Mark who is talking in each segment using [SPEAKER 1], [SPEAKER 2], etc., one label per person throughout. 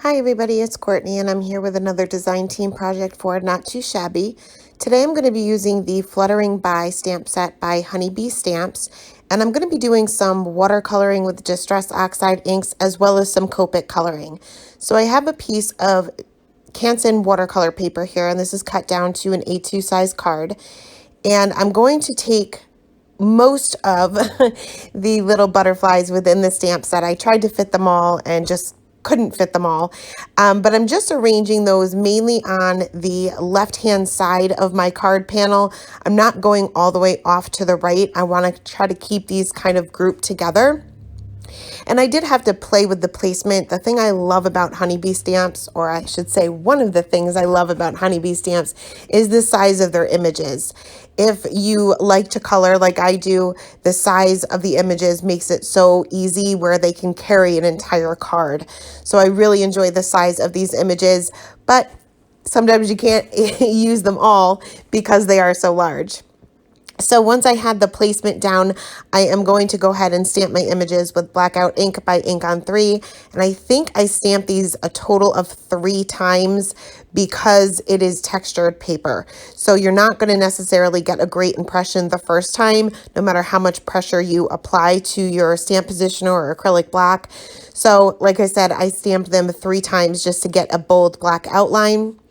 [SPEAKER 1] Hi everybody, it's Courtney and I'm here with another design team project for Not Too Shabby. Today I'm going to be using the Fluttering by stamp set by Honeybee Stamps, and I'm going to be doing some watercoloring with Distress Oxide inks as well as some Copic coloring. So I have a piece of Canson watercolor paper here, and this is cut down to an A2 size card, and I'm going to take most of the little butterflies within the stamp set. I tried to fit them all and just couldn't fit them all. But I'm just arranging those mainly on the left-hand side of my card panel. I'm not going all the way off to the right. I want to try to keep these kind of grouped together. And I did have to play with the placement. The thing I love about Honeybee Stamps, or I should say one of the things I love about Honeybee Stamps, is the size of their images. If you like to color like I do, the size of the images makes it so easy where they can carry an entire card. So I really enjoy the size of these images, but sometimes you can't use them all because they are so large. So once I had the placement down, I am going to go ahead and stamp my images with Blackout ink by Ink on 3. And I think I stamped these a total of 3 times because it is textured paper. So you're not going to necessarily get a great impression the first time, no matter how much pressure you apply to your stamp positioner or acrylic black. So like I said, I stamped them 3 times just to get a bold black outline.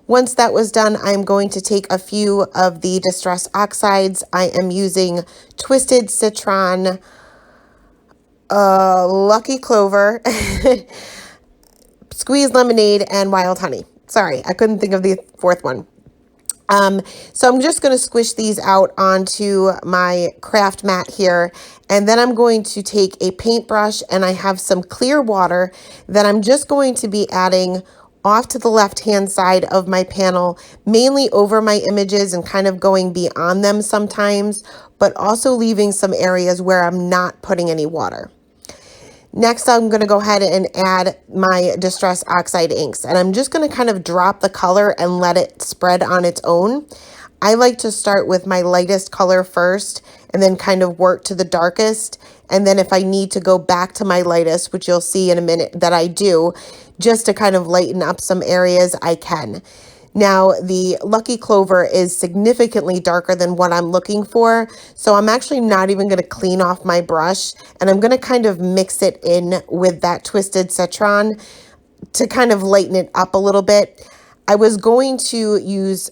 [SPEAKER 1] Once that was done, I'm going to take a few of the Distress Oxides. I am using Twisted Citron, Lucky Clover, Squeezed Lemonade, and Wild Honey. Sorry, I couldn't think of the fourth one. So I'm just going to squish these out onto my craft mat here, and then I'm going to take a paintbrush, and I have some clear water that I'm just going to be adding off to the left-hand side of my panel, mainly over my images and kind of going beyond them sometimes, but also leaving some areas where I'm not putting any water. Next, I'm going to go ahead and add my Distress Oxide inks, and I'm just going to kind of drop the color and let it spread on its own. I like to start with my lightest color first and then kind of work to the darkest. And then if I need to go back to my lightest, which you'll see in a minute that I do, just to kind of lighten up some areas, I can. Now, the Lucky Clover is significantly darker than what I'm looking for, so I'm actually not even going to clean off my brush, and I'm going to kind of mix it in with that Twisted Citron to kind of lighten it up a little bit. I was going to use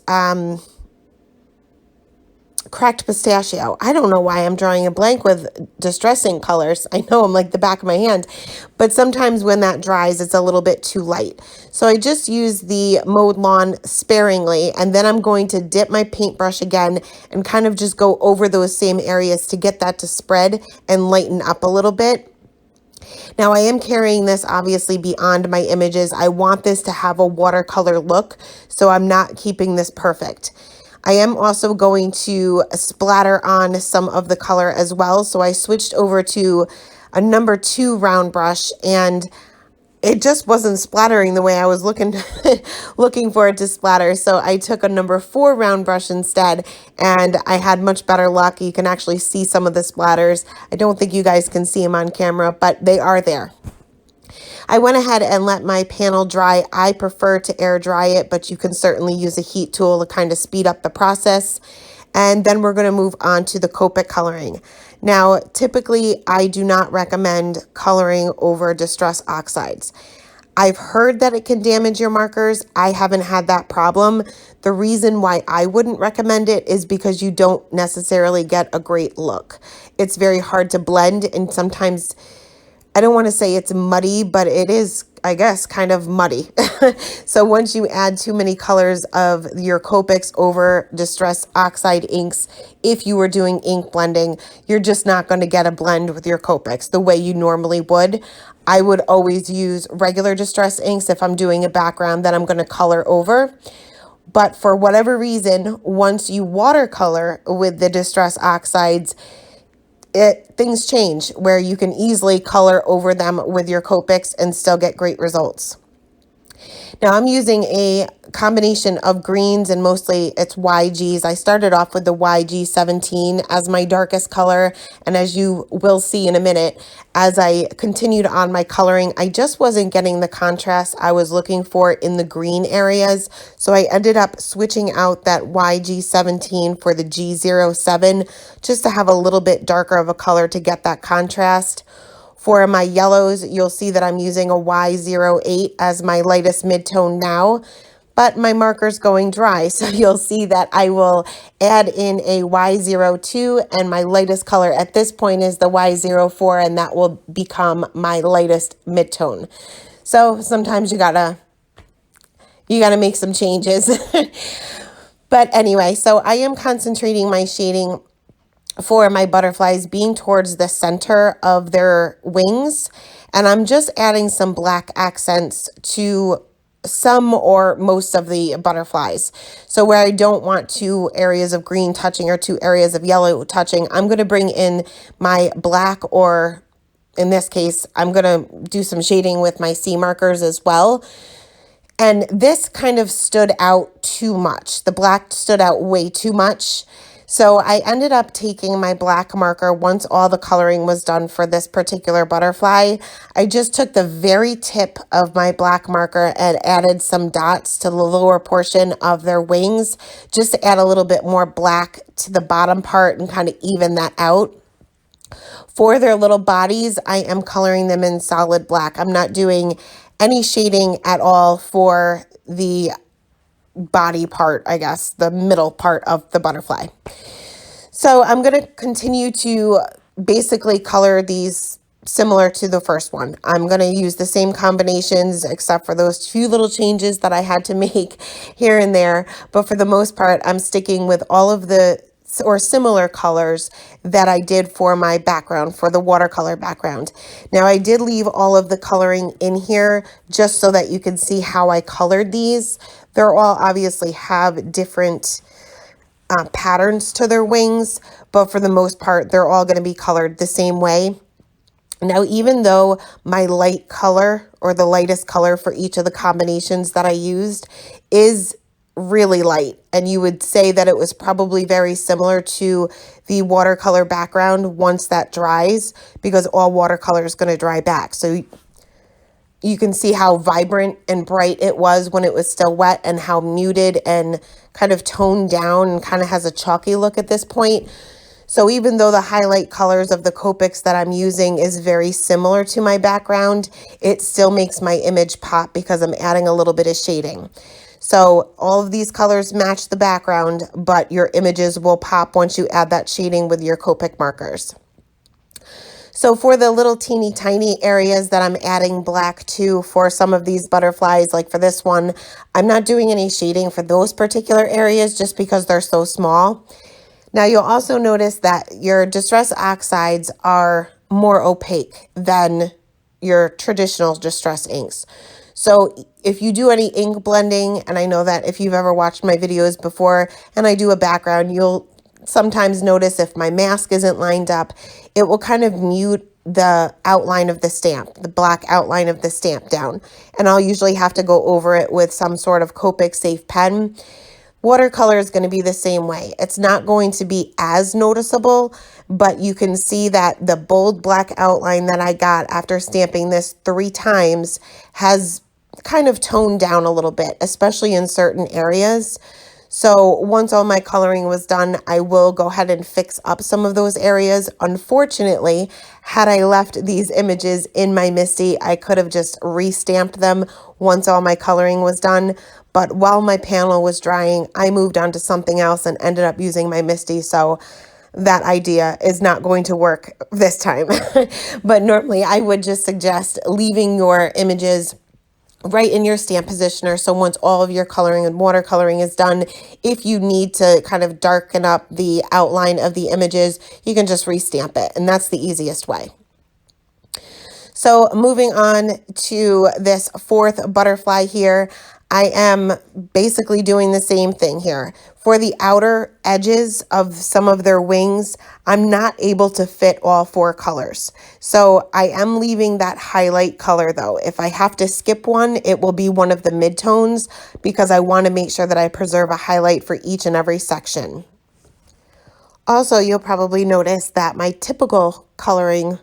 [SPEAKER 1] Cracked Pistachio. I don't know why I'm drawing a blank with distressing colors. I know I'm like the back of my hand, but sometimes when that dries, it's a little bit too light. So I just use the Mowed Lawn sparingly, and then I'm going to dip my paintbrush again and kind of just go over those same areas to get that to spread and lighten up a little bit. Now I am carrying this obviously beyond my images. I want this to have a watercolor look, so I'm not keeping this perfect. I am also going to splatter on some of the color as well. So I switched over to a number 2 round brush, and it just wasn't splattering the way I was looking for it to splatter. So I took a number 4 round brush instead, and I had much better luck. You can actually see some of the splatters. I don't think you guys can see them on camera, but they are there. I went ahead and let my panel dry. I prefer to air dry it, but you can certainly use a heat tool to kind of speed up the process. And then we're going to move on to the Copic coloring. Now, typically, I do not recommend coloring over Distress Oxides. I've heard that it can damage your markers. I haven't had that problem. The reason why I wouldn't recommend it is because you don't necessarily get a great look. It's very hard to blend, and sometimes I don't want to say it's muddy, but it is, I guess, kind of muddy. So once you add too many colors of your Copics over Distress Oxide inks, if you were doing ink blending, you're just not going to get a blend with your Copics the way you normally would. I would always use regular Distress inks if I'm doing a background that I'm going to color over. But for whatever reason, once you watercolor with the Distress Oxides, things change where you can easily color over them with your Copics and still get great results. Now I'm using a combination of greens and mostly it's YGs. I started off with the YG17 as my darkest color, and as you will see in a minute, as I continued on my coloring, I just wasn't getting the contrast I was looking for in the green areas. So I ended up switching out that YG17 for the G07 just to have a little bit darker of a color to get that contrast. For my yellows, you'll see that I'm using a Y08 as my lightest midtone now, but my marker's going dry. So you'll see that I will add in a Y02, and my lightest color at this point is the Y04, and that will become my lightest midtone. So sometimes you gotta make some changes. But anyway, so I am concentrating my shading for my butterflies being towards the center of their wings, and I'm just adding some black accents to some or most of the butterflies. So where I don't want 2 areas of green touching or 2 areas of yellow touching, I'm going to bring in my black, or in this case, I'm going to do some shading with my C markers as well. And this kind of stood out too much. The black stood out way too much. So I ended up taking my black marker once all the coloring was done for this particular butterfly. I just took the very tip of my black marker and added some dots to the lower portion of their wings, just to add a little bit more black to the bottom part and kind of even that out. For their little bodies, I am coloring them in solid black. I'm not doing any shading at all for the body part, I guess, the middle part of the butterfly. So I'm going to continue to basically color these similar to the first one. I'm going to use the same combinations except for those few little changes that I had to make here and there. But for the most part, I'm sticking with all of the or similar colors that I did for my background, for the watercolor background. Now I did leave all of the coloring in here just so that you can see how I colored these. They're all obviously have different patterns to their wings, but for the most part, they're all going to be colored the same way. Now, even though my light color or the lightest color for each of the combinations that I used is really light, and you would say that it was probably very similar to the watercolor background once that dries, because all watercolor is going to dry back. So you can see how vibrant and bright it was when it was still wet, and how muted and kind of toned down and kind of has a chalky look at this point. So even though the highlight colors of the Copics that I'm using is very similar to my background, it still makes my image pop because I'm adding a little bit of shading. So all of these colors match the background, but your images will pop once you add that shading with your Copic markers. So for the little teeny tiny areas that I'm adding black to for some of these butterflies, like for this one, I'm not doing any shading for those particular areas just because they're so small. Now you'll also notice that your Distress Oxides are more opaque than your traditional Distress inks. So if you do any ink blending, and I know that if you've ever watched my videos before and I do a background, you'll sometimes notice if my mask isn't lined up, it will kind of mute the outline of the stamp, the black outline of the stamp down. And I'll usually have to go over it with some sort of Copic safe pen. Watercolor is going to be the same way. It's not going to be as noticeable, but you can see that the bold black outline that I got after stamping this 3 times has kind of toned down a little bit, especially in certain areas. So once all my coloring was done, I will go ahead and fix up some of those areas. Unfortunately, had I left these images in my MISTI, I could have just re-stamped them once all my coloring was done. But while my panel was drying, I moved on to something else and ended up using my MISTI. So that idea is not going to work this time. But normally I would just suggest leaving your images right in your stamp positioner. So once all of your coloring and watercoloring is done, if you need to kind of darken up the outline of the images, you can just restamp it. And that's the easiest way. So moving on to this 4th butterfly here, I am basically doing the same thing here. For the outer edges of some of their wings, I'm not able to fit all four colors. So I am leaving that highlight color though. If I have to skip one, it will be one of the midtones because I want to make sure that I preserve a highlight for each and every section. Also, you'll probably notice that my typical coloring,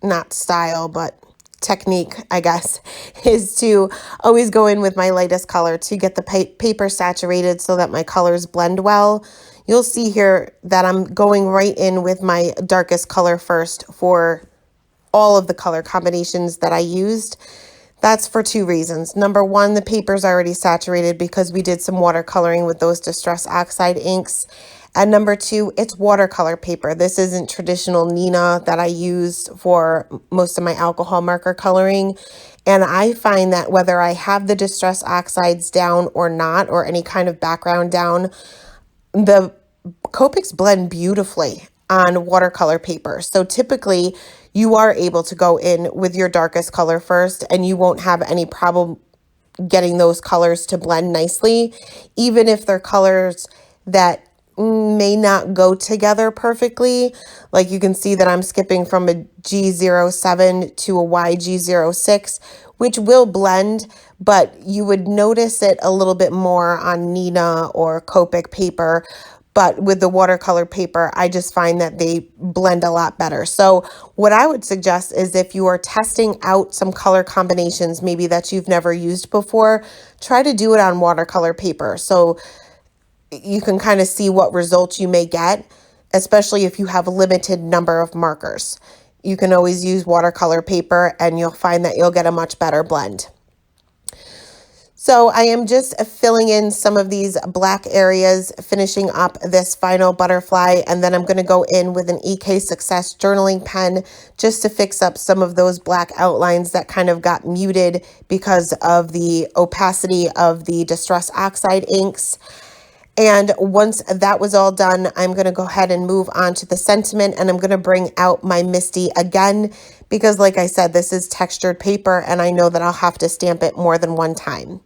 [SPEAKER 1] not style, but technique, I guess, is to always go in with my lightest color to get the paper saturated so that my colors blend well. You'll see here that I'm going right in with my darkest color first for all of the color combinations that I used. That's for two reasons. Number one, the paper's already saturated because we did some watercoloring with those Distress Oxide inks. And number two, it's watercolor paper. This isn't traditional Nina that I use for most of my alcohol marker coloring. And I find that whether I have the Distress Oxides down or not, or any kind of background down, the Copics blend beautifully on watercolor paper. So typically you are able to go in with your darkest color first and you won't have any problem getting those colors to blend nicely, even if they're colors that may not go together perfectly. Like you can see that I'm skipping from a G07 to a YG06, which will blend, but you would notice it a little bit more on Nina or Copic paper. But with the watercolor paper, I just find that they blend a lot better. So what I would suggest is if you are testing out some color combinations, maybe that you've never used before, try to do it on watercolor paper. So you can kind of see what results you may get, especially if you have a limited number of markers. You can always use watercolor paper and you'll find that you'll get a much better blend. So I am just filling in some of these black areas, finishing up this final butterfly, and then I'm going to go in with an EK Success journaling pen just to fix up some of those black outlines that kind of got muted because of the opacity of the Distress Oxide inks. And once that was all done, I'm going to go ahead and move on to the sentiment, and I'm going to bring out my Misty again because, like I said, this is textured paper and I know that I'll have to stamp it more than one time.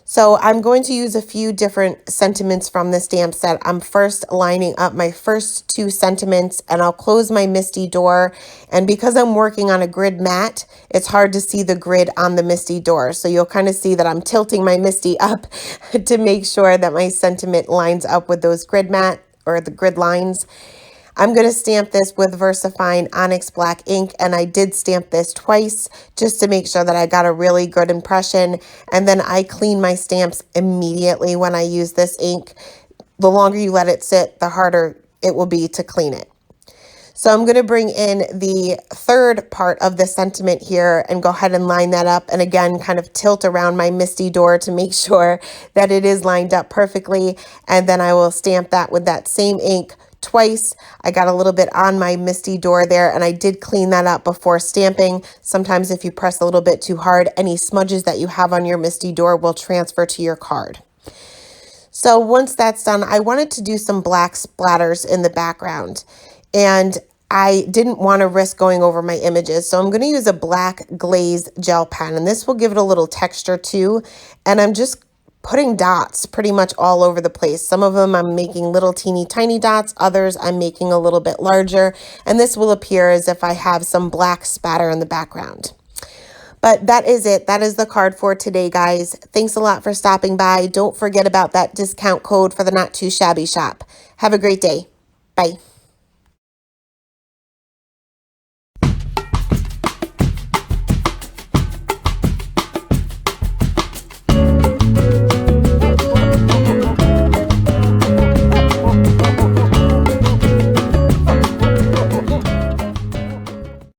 [SPEAKER 1] So I'm going to use a few different sentiments from the stamp set. I'm first lining up my first two sentiments and I'll close my Misty door. And because I'm working on a grid mat, it's hard to see the grid on the Misty door. So you'll kind of see that I'm tilting my Misty up to make sure that my sentiment lines up with those grid mat or the grid lines. I'm going to stamp this with VersaFine Onyx Black ink, and I did stamp this twice just to make sure that I got a really good impression. And then I clean my stamps immediately when I use this ink. The longer you let it sit, the harder it will be to clean it. So I'm going to bring in the third part of the sentiment here and go ahead and line that up. And again, kind of tilt around my Misty door to make sure that it is lined up perfectly. And then I will stamp that with that same ink twice. I got a little bit on my Misty door there and I did clean that up before stamping. Sometimes if you press a little bit too hard, any smudges that you have on your Misty door will transfer to your card. So once that's done, I wanted to do some black splatters in the background and I didn't want to risk going over my images. So I'm going to use a black glazed gel pen and this will give it a little texture too. And I'm just putting dots pretty much all over the place. Some of them I'm making little teeny tiny dots, others I'm making a little bit larger, and this will appear as if I have some black spatter in the background. But that is it. That is the card for today, guys. Thanks a lot for stopping by. Don't forget about that discount code for the Not Too Shabby shop. Have a great day. Bye.